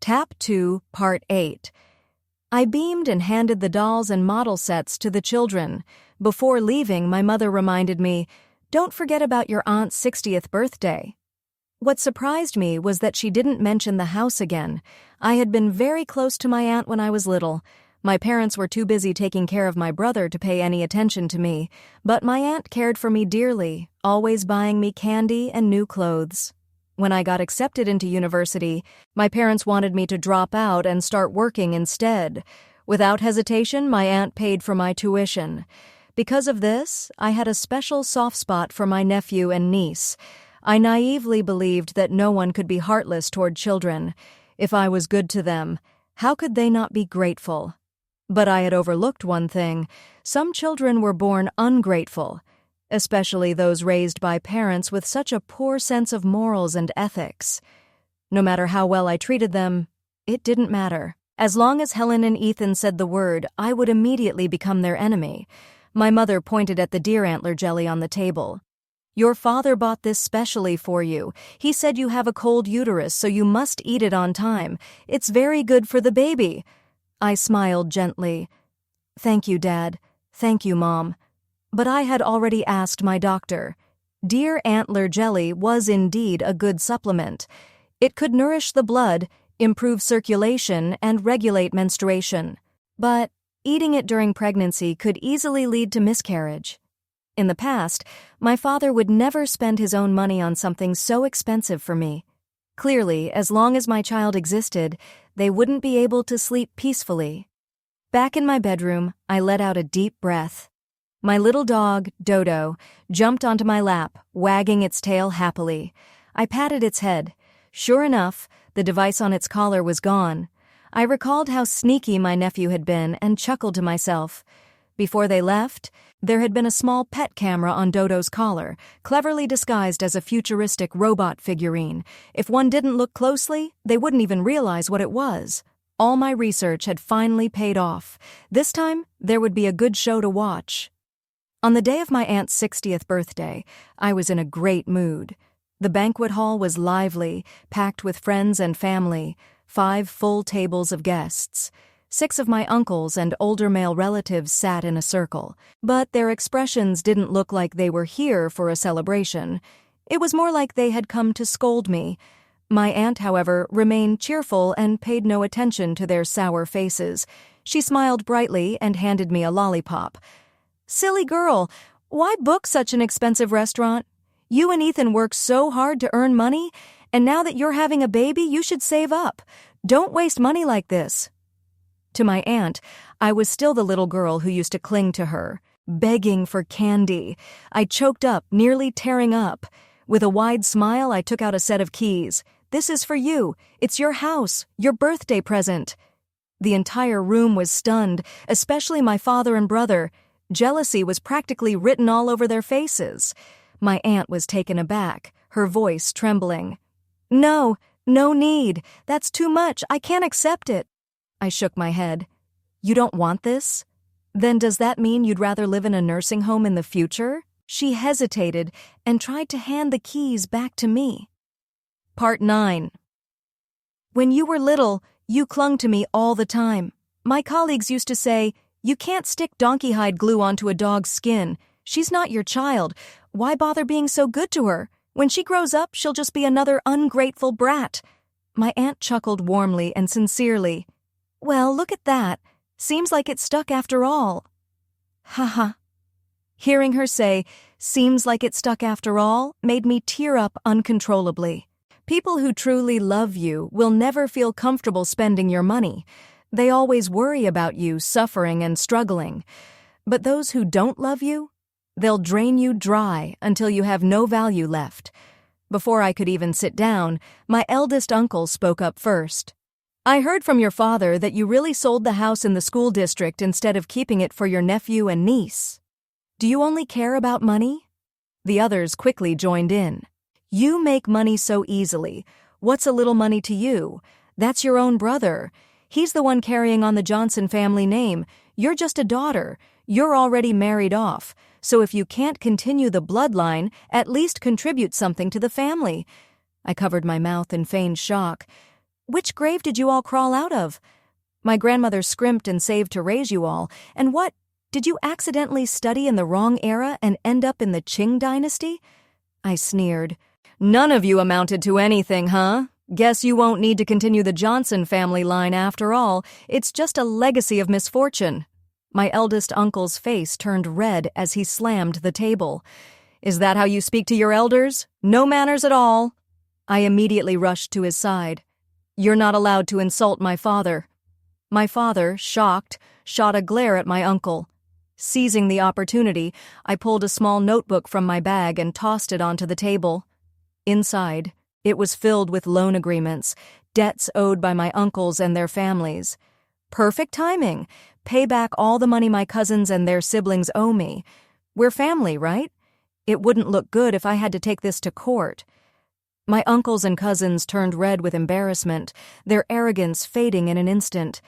Tap 2, Part 8. I beamed and handed the dolls and model sets to the children. Before leaving, my mother reminded me, "Don't forget about your aunt's 60th birthday." What surprised me was that she didn't mention the house again. I had been very close to my aunt when I was little. My parents were too busy taking care of my brother to pay any attention to me, but my aunt cared for me dearly, always buying me candy and new clothes. When I got accepted into university, my parents wanted me to drop out and start working instead. Without hesitation, my aunt paid for my tuition. Because of this, I had a special soft spot for my nephew and niece. I naively believed that no one could be heartless toward children. If I was good to them, how could they not be grateful? But I had overlooked one thing. Some children were born ungrateful, especially those raised by parents with such a poor sense of morals and ethics. No matter how well I treated them, it didn't matter. As long as Helen and Ethan said the word, I would immediately become their enemy. My mother pointed at the deer antler jelly on the table. "Your father bought this specially for you. He said you have a cold uterus, so you must eat it on time. It's very good for the baby." I smiled gently. "Thank you, Dad. Thank you, Mom." But I had already asked my doctor. Deer antler jelly was indeed a good supplement. It could nourish the blood, improve circulation, and regulate menstruation. But eating it during pregnancy could easily lead to miscarriage. In the past, my father would never spend his own money on something so expensive for me. Clearly, as long as my child existed, they wouldn't be able to sleep peacefully. Back in my bedroom, I let out a deep breath. My little dog, Dodo, jumped onto my lap, wagging its tail happily. I patted its head. Sure enough, the device on its collar was gone. I recalled how sneaky my nephew had been and chuckled to myself. Before they left, there had been a small pet camera on Dodo's collar, cleverly disguised as a futuristic robot figurine. If one didn't look closely, they wouldn't even realize what it was. All my research had finally paid off. This time, there would be a good show to watch. On the day of my aunt's 60th birthday, I was in a great mood. The banquet hall was lively, packed with friends and family, 5 full tables of guests. 6 of my uncles and older male relatives sat in a circle, but their expressions didn't look like they were here for a celebration. It was more like they had come to scold me. My aunt, however, remained cheerful and paid no attention to their sour faces. She smiled brightly and handed me a lollipop. "Silly girl, why book such an expensive restaurant? You and Ethan worked so hard to earn money, and now that you're having a baby, you should save up. Don't waste money like this." To my aunt, I was still the little girl who used to cling to her, begging for candy. I choked up, nearly tearing up. With a wide smile, I took out a set of keys. "This is for you. It's your house, your birthday present." The entire room was stunned, especially my father and brother. Jealousy was practically written all over their faces. My aunt was taken aback, her voice trembling. "No, no need. That's too much. I can't accept it." I shook my head. "You don't want this? Then does that mean you'd rather live in a nursing home in the future?" She hesitated and tried to hand the keys back to me. Part 9. When you were little, you clung to me all the time. My colleagues used to say, "You can't stick donkey hide glue onto a dog's skin. She's not your child. Why bother being so good to her? When she grows up, she'll just be another ungrateful brat." My aunt chuckled warmly and sincerely. "Well, look at that. Seems like it stuck after all." Haha. Hearing her say, "seems like it stuck after all," made me tear up uncontrollably. People who truly love you will never feel comfortable spending your money. They always worry about you suffering and struggling. But those who don't love you, they'll drain you dry until you have no value left. Before I could even sit down, my eldest uncle spoke up first. "I heard from your father that you really sold the house in the school district instead of keeping it for your nephew and niece. Do you only care about money?" The others quickly joined in. "You make money so easily. What's a little money to you? That's your own brother. He's the one carrying on the Johnson family name. You're just a daughter. You're already married off. So if you can't continue the bloodline, at least contribute something to the family." I covered my mouth in feigned shock. Which grave did you all crawl out of? My grandmother scrimped and saved to raise you all, and what? Did you accidentally study in the wrong era and end up in the Qing dynasty? I sneered. None of you amounted to anything, huh? Guess you won't need to continue the Johnson family line after all. It's just a legacy of misfortune. My eldest uncle's face turned red as he slammed the table. Is that how you speak to your elders? No manners at all. I immediately rushed to his side. You're not allowed to insult my father. My father, shocked, shot a glare at my uncle. Seizing the opportunity, I pulled a small notebook from my bag and tossed it onto the table. Inside, it was filled with loan agreements, debts owed by my uncles and their families. Perfect timing. Pay back all the money my cousins and their siblings owe me. We're family, right? It wouldn't look good if I had to take this to court. My uncles and cousins turned red with embarrassment, their arrogance fading in an instant.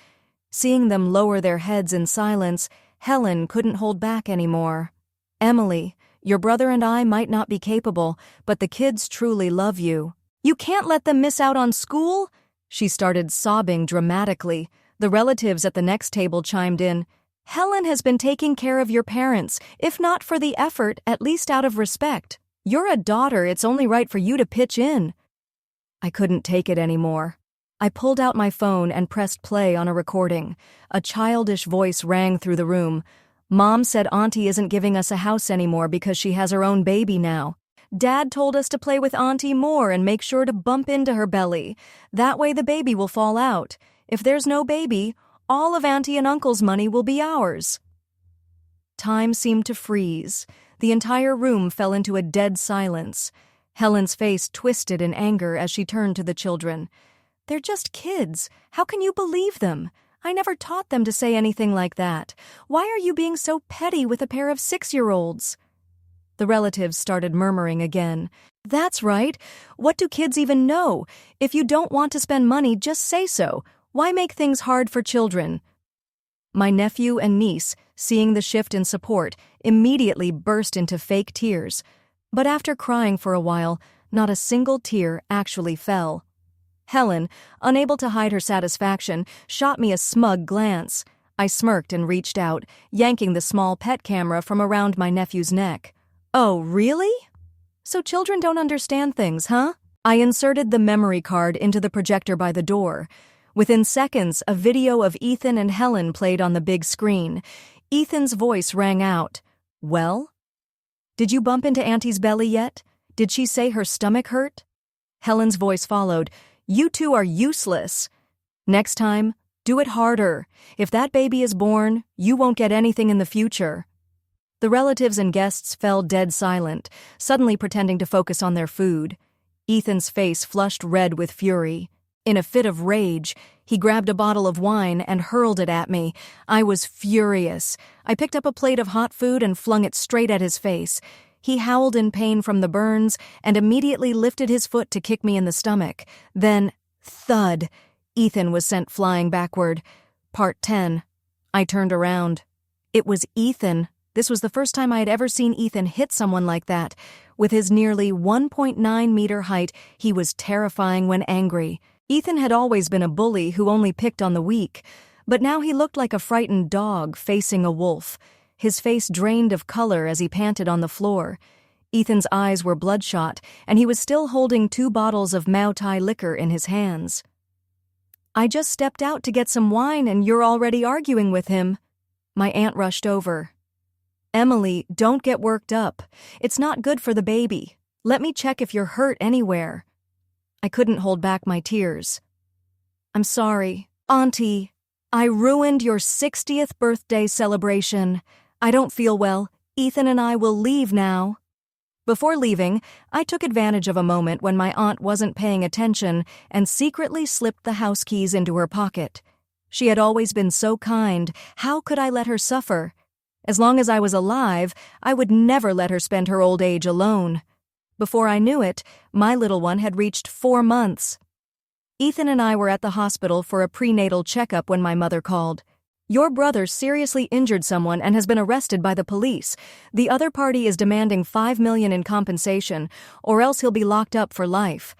Seeing them lower their heads in silence, Helen couldn't hold back anymore. Emily, your brother and I might not be capable, but the kids truly love you. You can't let them miss out on school? She started sobbing dramatically. The relatives at the next table chimed in. Helen has been taking care of your parents, if not for the effort, at least out of respect. You're a daughter, it's only right for you to pitch in. I couldn't take it anymore. I pulled out my phone and pressed play on a recording. A childish voice rang through the room. Mom said Auntie isn't giving us a house anymore because she has her own baby now. Dad told us to play with Auntie more and make sure to bump into her belly. That way the baby will fall out. If there's no baby, all of Auntie and Uncle's money will be ours. Time seemed to freeze. The entire room fell into a dead silence. Helen's face twisted in anger as she turned to the children. They're just kids. How can you believe them? I never taught them to say anything like that. Why are you being so petty with a pair of 6-year-olds? The relatives started murmuring again. That's right. What do kids even know? If you don't want to spend money, just say so. Why make things hard for children? My nephew and niece, seeing the shift in support, immediately burst into fake tears. But after crying for a while, not a single tear actually fell. Helen, unable to hide her satisfaction, shot me a smug glance. I smirked and reached out, yanking the small pet camera from around my nephew's neck. Oh, really? So children don't understand things, huh? I inserted the memory card into the projector by the door. Within seconds, a video of Ethan and Helen played on the big screen. Ethan's voice rang out. Well? Did you bump into Auntie's belly yet? Did she say her stomach hurt? Helen's voice followed. You two are useless. Next time, do it harder. If that baby is born, you won't get anything in the future. The relatives and guests fell dead silent, suddenly pretending to focus on their food. Ethan's face flushed red with fury. In a fit of rage, he grabbed a bottle of wine and hurled it at me. I was furious. I picked up a plate of hot food and flung it straight at his face. He howled in pain from the burns and immediately lifted his foot to kick me in the stomach. Then, thud, Ethan was sent flying backward. Part 10. I turned around. It was Ethan. This was the first time I had ever seen Ethan hit someone like that. With his nearly 1.9-meter height, he was terrifying when angry. Ethan had always been a bully who only picked on the weak, but now he looked like a frightened dog facing a wolf. His face drained of color as he panted on the floor. Ethan's eyes were bloodshot, and he was still holding 2 bottles of Mau Tai liquor in his hands. I just stepped out to get some wine and you're already arguing with him. My aunt rushed over. Emily, don't get worked up. It's not good for the baby. Let me check if you're hurt anywhere. I couldn't hold back my tears. I'm sorry, Auntie. I ruined your 60th birthday celebration. I don't feel well. Ethan and I will leave now. Before leaving, I took advantage of a moment when my aunt wasn't paying attention and secretly slipped the house keys into her pocket. She had always been so kind. How could I let her suffer? As long as I was alive, I would never let her spend her old age alone. Before I knew it, my little one had reached 4 months. Ethan and I were at the hospital for a prenatal checkup when my mother called. Your brother seriously injured someone and has been arrested by the police. The other party is demanding $5 million in compensation, or else he'll be locked up for life.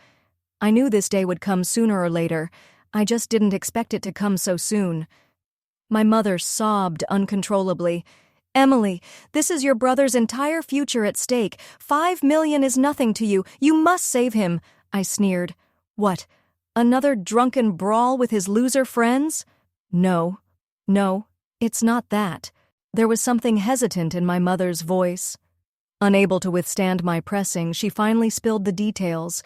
I knew this day would come sooner or later. I just didn't expect it to come so soon. My mother sobbed uncontrollably. Emily, this is your brother's entire future at stake. 5 million is nothing to you. You must save him, I sneered. What, another drunken brawl with his loser friends? No, it's not that. There was something hesitant in my mother's voice. Unable to withstand my pressing, she finally spilled the details,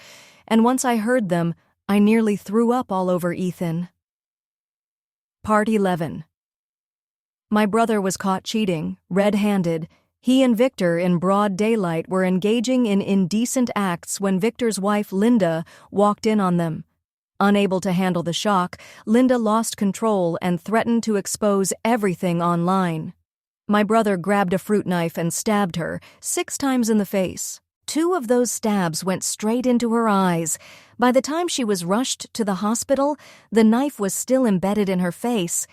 and once I heard them, I nearly threw up all over Ethan. Part 11. My brother was caught cheating, red-handed. He and Victor in broad daylight were engaging in indecent acts when Victor's wife, Linda, walked in on them. Unable to handle the shock, Linda lost control and threatened to expose everything online. My brother grabbed a fruit knife and stabbed her 6 times in the face. 2 of those stabs went straight into her eyes. By the time she was rushed to the hospital, the knife was still embedded in her face.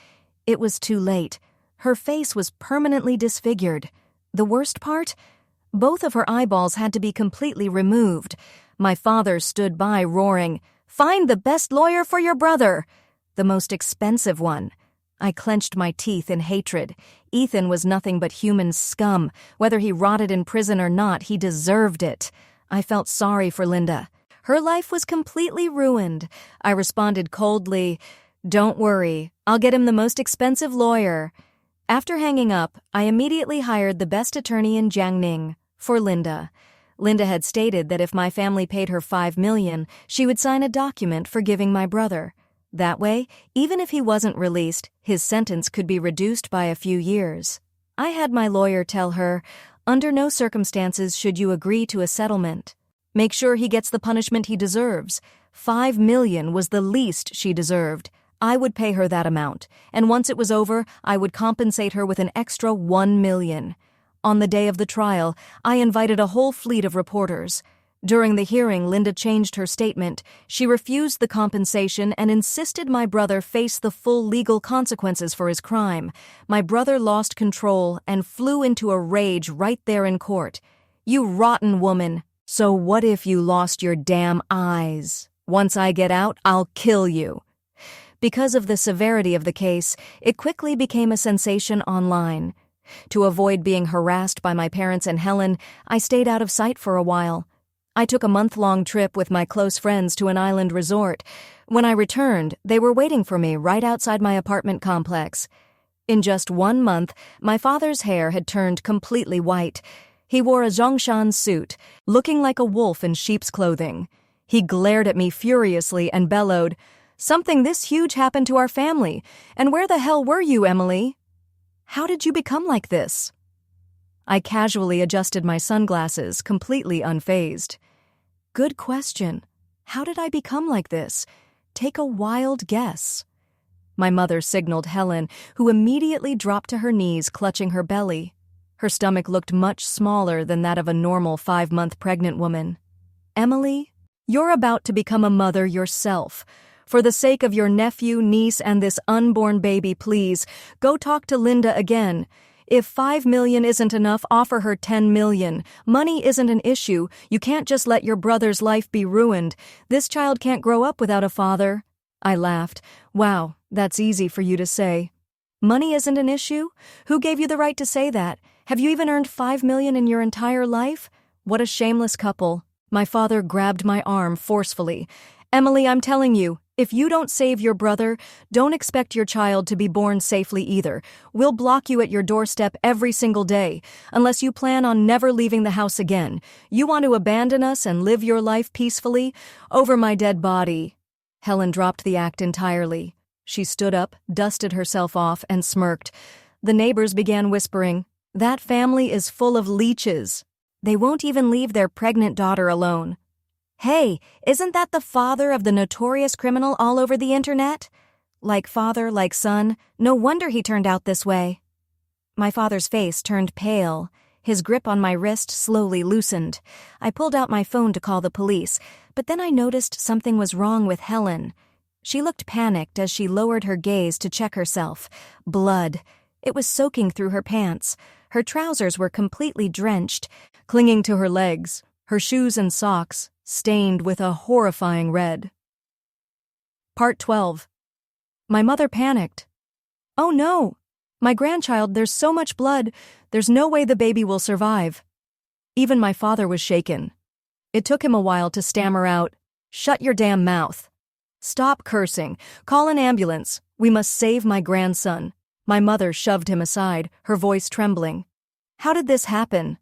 It was too late. Her face was permanently disfigured. The worst part? Both of her eyeballs had to be completely removed. My father stood by roaring, "Find the best lawyer for your brother!" The most expensive one. I clenched my teeth in hatred. Ethan was nothing but human scum. Whether he rotted in prison or not, he deserved it. I felt sorry for Linda. Her life was completely ruined. I responded coldly, "Don't worry, I'll get him the most expensive lawyer." After hanging up, I immediately hired the best attorney in Jiangning for Linda. Linda had stated that if my family paid her 5 million, she would sign a document forgiving my brother. That way, even if he wasn't released, his sentence could be reduced by a few years. I had my lawyer tell her, "Under no circumstances should you agree to a settlement. Make sure he gets the punishment he deserves. 5 million was the least she deserved. I would pay her that amount, and once it was over, I would compensate her with an extra 1 million. On the day of the trial, I invited a whole fleet of reporters. During the hearing, Linda changed her statement. She refused the compensation and insisted my brother face the full legal consequences for his crime. My brother lost control and flew into a rage right there in court. "You rotten woman. So what if you lost your damn eyes? Once I get out, I'll kill you." Because of the severity of the case, it quickly became a sensation online. To avoid being harassed by my parents and Helen, I stayed out of sight for a while. I took a month-long trip with my close friends to an island resort. When I returned, they were waiting for me right outside my apartment complex. In just 1 month, my father's hair had turned completely white. He wore a Zhongshan suit, looking like a wolf in sheep's clothing. He glared at me furiously and bellowed, "Something this huge happened to our family. And where the hell were you, Emily? How did you become like this?" I casually adjusted my sunglasses, completely unfazed. Good question. How did I become like this? Take a wild guess. My mother signaled Helen, who immediately dropped to her knees, clutching her belly. Her stomach looked much smaller than that of a normal 5-month pregnant woman. "Emily, you're about to become a mother yourself. For the sake of your nephew, niece, and this unborn baby, please, go talk to Linda again. If 5 million isn't enough, offer her 10 million. Money isn't an issue. You can't just let your brother's life be ruined. This child can't grow up without a father." I laughed. "Wow, that's easy for you to say. Money isn't an issue? Who gave you the right to say that? Have you even earned 5 million in your entire life? What a shameless couple." My father grabbed my arm forcefully. "Emily, I'm telling you, if you don't save your brother, don't expect your child to be born safely either. We'll block you at your doorstep every single day, unless you plan on never leaving the house again. You want to abandon us and live your life peacefully? Over my dead body." Helen dropped the act entirely. She stood up, dusted herself off, and smirked. The neighbors began whispering, "That family is full of leeches. They won't even leave their pregnant daughter alone." "Hey, isn't that the father of the notorious criminal all over the internet? Like father, like son, no wonder he turned out this way." My father's face turned pale. His grip on my wrist slowly loosened. I pulled out my phone to call the police, but then I noticed something was wrong with Helen. She looked panicked as she lowered her gaze to check herself. Blood. It was soaking through her pants. Her trousers were completely drenched, clinging to her legs, her shoes and socks stained with a horrifying red. Part 12. My mother panicked. "Oh no! My grandchild, there's so much blood, there's no way the baby will survive." Even my father was shaken. It took him a while to stammer out, "Shut your damn mouth. Stop cursing. Call an ambulance. We must save my grandson." My mother shoved him aside, her voice trembling. "How did this happen?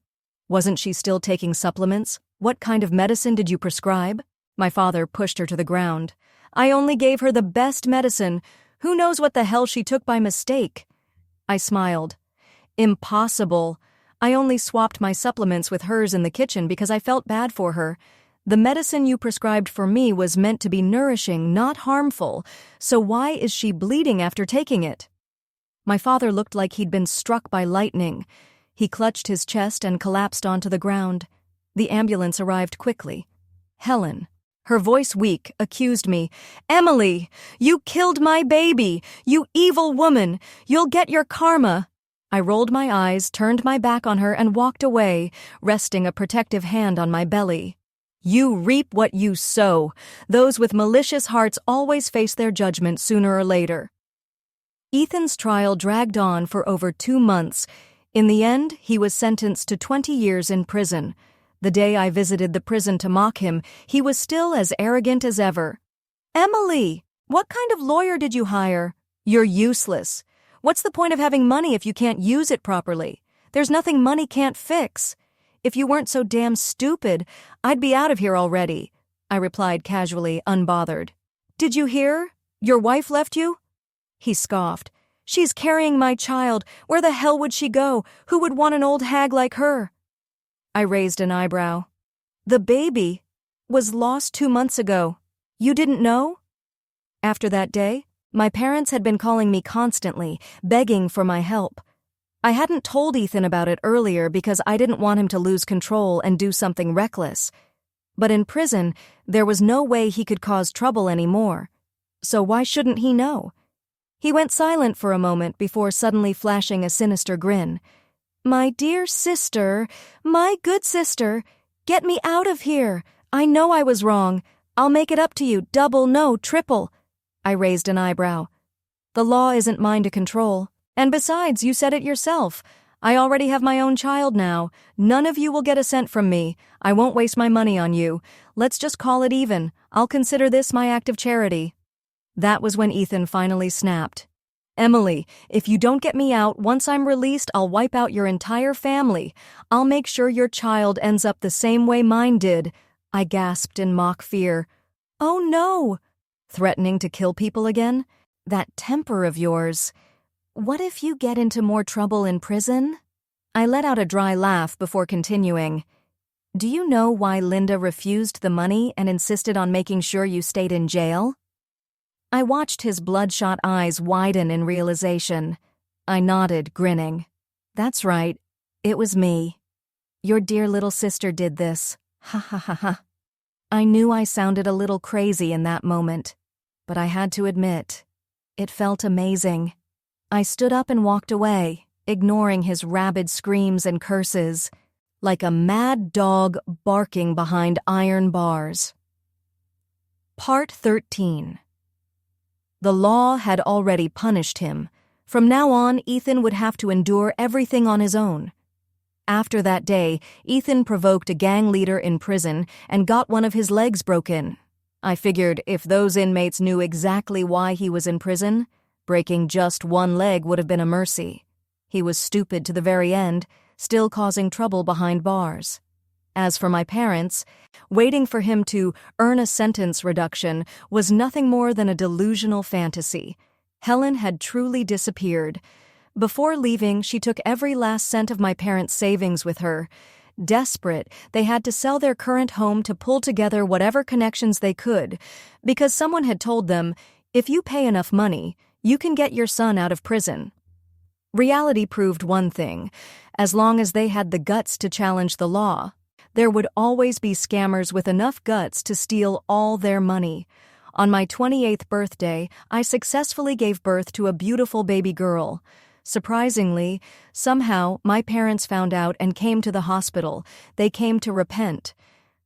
Wasn't she still taking supplements? What kind of medicine did you prescribe?" My father pushed her to the ground. "I only gave her the best medicine. Who knows what the hell she took by mistake?" I smiled. "Impossible. I only swapped my supplements with hers in the kitchen because I felt bad for her. The medicine you prescribed for me was meant to be nourishing, not harmful. So why is she bleeding after taking it?" My father looked like he'd been struck by lightning. He clutched his chest and collapsed onto the ground. The ambulance arrived quickly. Helen, her voice weak, accused me. "Emily, you killed my baby! You evil woman! You'll get your karma!" I rolled my eyes, turned my back on her, and walked away, resting a protective hand on my belly. You reap what you sow. Those with malicious hearts always face their judgment sooner or later. Ethan's trial dragged on for over 2 months. In the end, he was sentenced to 20 years in prison. The day I visited the prison to mock him, he was still as arrogant as ever. "Emily, what kind of lawyer did you hire? You're useless. What's the point of having money if you can't use it properly? There's nothing money can't fix. If you weren't so damn stupid, I'd be out of here already," I replied casually, unbothered. "Did you hear? Your wife left you?" He scoffed. "She's carrying my child. Where the hell would she go? Who would want an old hag like her?" I raised an eyebrow. "The baby was lost 2 months ago. You didn't know?" After that day, my parents had been calling me constantly, begging for my help. I hadn't told Ethan about it earlier because I didn't want him to lose control and do something reckless. But in prison, there was no way he could cause trouble anymore. So why shouldn't he know? He went silent for a moment before suddenly flashing a sinister grin. "My dear sister, my good sister, get me out of here. I know I was wrong. I'll make it up to you, double, no, triple." I raised an eyebrow. "The law isn't mine to control. And besides, you said it yourself. I already have my own child now. None of you will get a cent from me. I won't waste my money on you. Let's just call it even. I'll consider this my act of charity." That was when Ethan finally snapped. "Emily, if you don't get me out, once I'm released, I'll wipe out your entire family. I'll make sure your child ends up the same way mine did," I gasped in mock fear. "Oh no!" Threatening to kill people again? That temper of yours. "What if you get into more trouble in prison?" I let out a dry laugh before continuing. "Do you know why Linda refused the money and insisted on making sure you stayed in jail?" I watched his bloodshot eyes widen in realization. I nodded, grinning. "That's right. It was me. Your dear little sister did this. Ha ha ha ha." I knew I sounded a little crazy in that moment, but I had to admit, it felt amazing. I stood up and walked away, ignoring his rabid screams and curses, like a mad dog barking behind iron bars. Part 13. The law had already punished him. From now on, Ethan would have to endure everything on his own. After that day, Ethan provoked a gang leader in prison and got one of his legs broken. I figured if those inmates knew exactly why he was in prison, breaking just one leg would have been a mercy. He was stupid to the very end, still causing trouble behind bars. As for my parents, waiting for him to earn a sentence reduction was nothing more than a delusional fantasy. Helen had truly disappeared. Before leaving, she took every last cent of my parents' savings with her. Desperate, they had to sell their current home to pull together whatever connections they could, because someone had told them, "If you pay enough money, you can get your son out of prison." Reality proved one thing: as long as they had the guts to challenge the law, there would always be scammers with enough guts to steal all their money. On my 28th birthday, I successfully gave birth to a beautiful baby girl. Surprisingly, somehow, my parents found out and came to the hospital. They came to repent.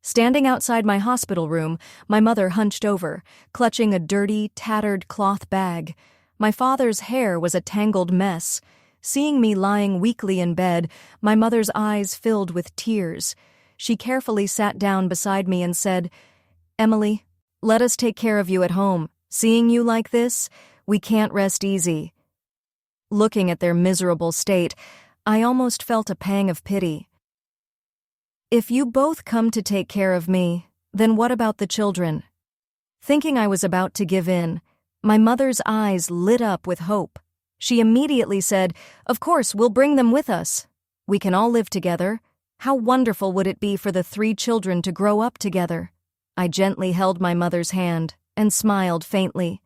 Standing outside my hospital room, my mother hunched over, clutching a dirty, tattered cloth bag. My father's hair was a tangled mess. Seeing me lying weakly in bed, my mother's eyes filled with tears. She carefully sat down beside me and said, "Emily, let us take care of you at home. Seeing you like this, we can't rest easy." Looking at their miserable state, I almost felt a pang of pity. "If you both come to take care of me, then what about the children?" Thinking I was about to give in, my mother's eyes lit up with hope. She immediately said, "Of course, we'll bring them with us. We can all live together. How wonderful would it be for the 3 children to grow up together?" I gently held my mother's hand and smiled faintly.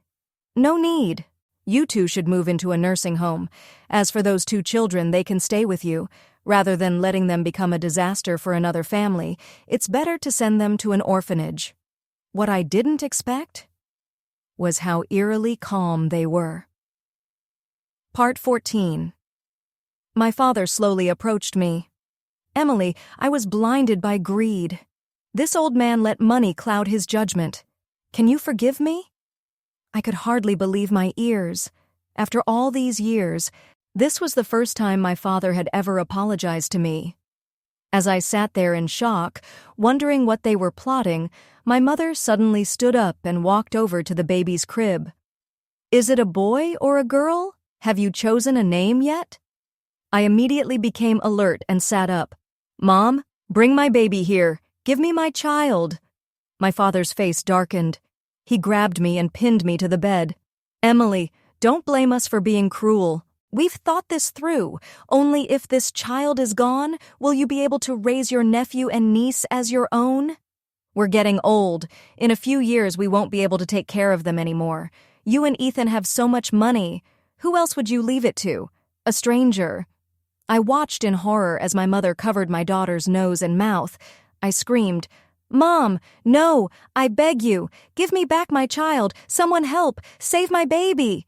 "No need. You 2 should move into a nursing home. As for those 2 children, they can stay with you. Rather than letting them become a disaster for another family, it's better to send them to an orphanage." What I didn't expect was how eerily calm they were. Part 14. My father slowly approached me. "Emily, I was blinded by greed. This old man let money cloud his judgment. Can you forgive me?" I could hardly believe my ears. After all these years, this was the first time my father had ever apologized to me. As I sat there in shock, wondering what they were plotting, my mother suddenly stood up and walked over to the baby's crib. "Is it a boy or a girl? Have you chosen a name yet?" I immediately became alert and sat up. "Mom, bring my baby here. Give me my child." My father's face darkened. He grabbed me and pinned me to the bed. "Emily, don't blame us for being cruel. We've thought this through. Only if this child is gone, will you be able to raise your nephew and niece as your own? We're getting old. In a few years, we won't be able to take care of them anymore. You and Ethan have so much money. Who else would you leave it to? A stranger?" I watched in horror as my mother covered my daughter's nose and mouth. I screamed, "Mom, no, I beg you. Give me back my child. Someone help. Save my baby."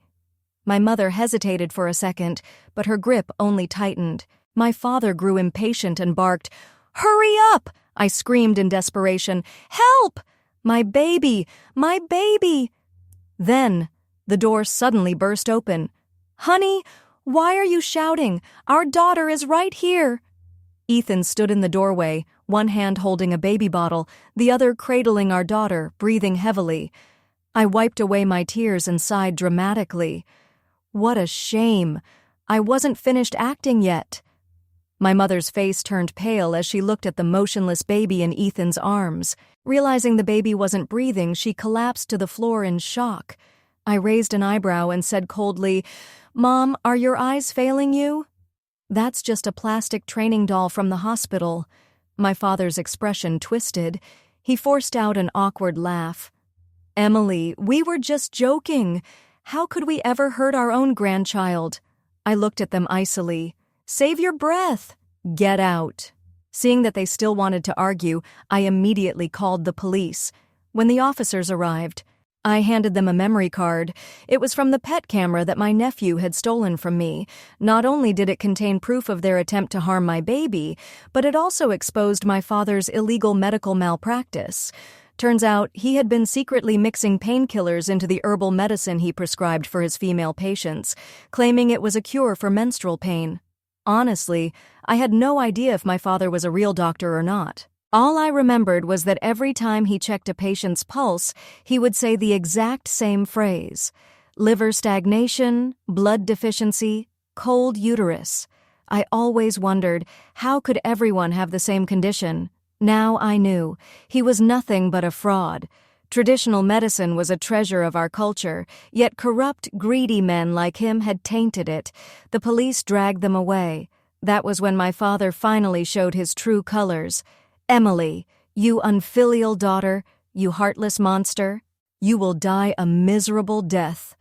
My mother hesitated for a second, but her grip only tightened. My father grew impatient and barked, "Hurry up!" I screamed in desperation, "Help! My baby! My baby!" Then, the door suddenly burst open. "Honey, why are you shouting? Our daughter is right here." Ethan stood in the doorway, one hand holding a baby bottle, the other cradling our daughter, breathing heavily. I wiped away my tears and sighed dramatically. What a shame. I wasn't finished acting yet. My mother's face turned pale as she looked at the motionless baby in Ethan's arms. Realizing the baby wasn't breathing, she collapsed to the floor in shock. I raised an eyebrow and said coldly, "Mom, are your eyes failing you?" "That's just a plastic training doll from the hospital." My father's expression twisted. He forced out an awkward laugh. "Emily, we were just joking. How could we ever hurt our own grandchild?" I looked at them icily. "Save your breath. Get out." Seeing that they still wanted to argue, I immediately called the police. When the officers arrived, I handed them a memory card. It was from the pet camera that my nephew had stolen from me. Not only did it contain proof of their attempt to harm my baby, but it also exposed my father's illegal medical malpractice. Turns out he had been secretly mixing painkillers into the herbal medicine he prescribed for his female patients, claiming it was a cure for menstrual pain. Honestly, I had no idea if my father was a real doctor or not. All I remembered was that every time he checked a patient's pulse, he would say the exact same phrase: liver stagnation, blood deficiency, cold uterus. I always wondered, how could everyone have the same condition? Now I knew. He was nothing but a fraud. Traditional medicine was a treasure of our culture, yet corrupt, greedy men like him had tainted it. The police dragged them away. That was when my father finally showed his true colors. "Emily, you unfilial daughter, you heartless monster, you will die a miserable death."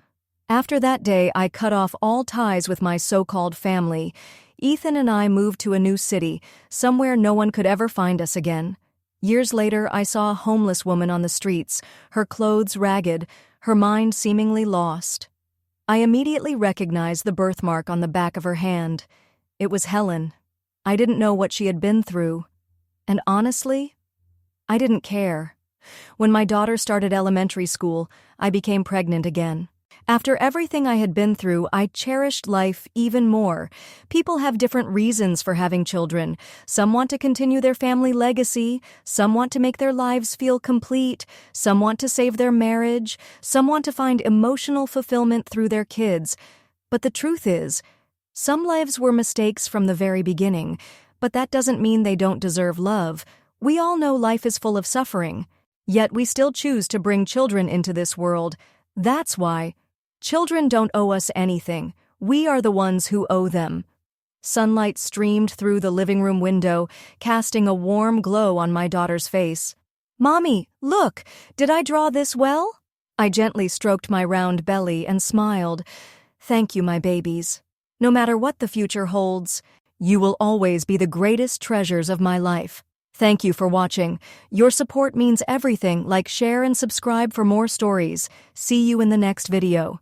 After that day, I cut off all ties with my so-called family. Ethan and I moved to a new city, somewhere no one could ever find us again. Years later, I saw a homeless woman on the streets, her clothes ragged, her mind seemingly lost. I immediately recognized the birthmark on the back of her hand. It was Helen. I didn't know what she had been through. And honestly, I didn't care. When my daughter started elementary school, I became pregnant again. After everything I had been through, I cherished life even more. People have different reasons for having children. Some want to continue their family legacy, some want to make their lives feel complete, some want to save their marriage, some want to find emotional fulfillment through their kids. But the truth is, some lives were mistakes from the very beginning, but that doesn't mean they don't deserve love. We all know life is full of suffering, yet we still choose to bring children into this world. That's why children don't owe us anything. We are the ones who owe them. Sunlight streamed through the living room window, casting a warm glow on my daughter's face. "Mommy, look! Did I draw this well?" I gently stroked my round belly and smiled. "Thank you, my babies. No matter what the future holds, you will always be the greatest treasures of my life." Thank you for watching. Your support means everything. Like, share, and subscribe for more stories. See you in the next video.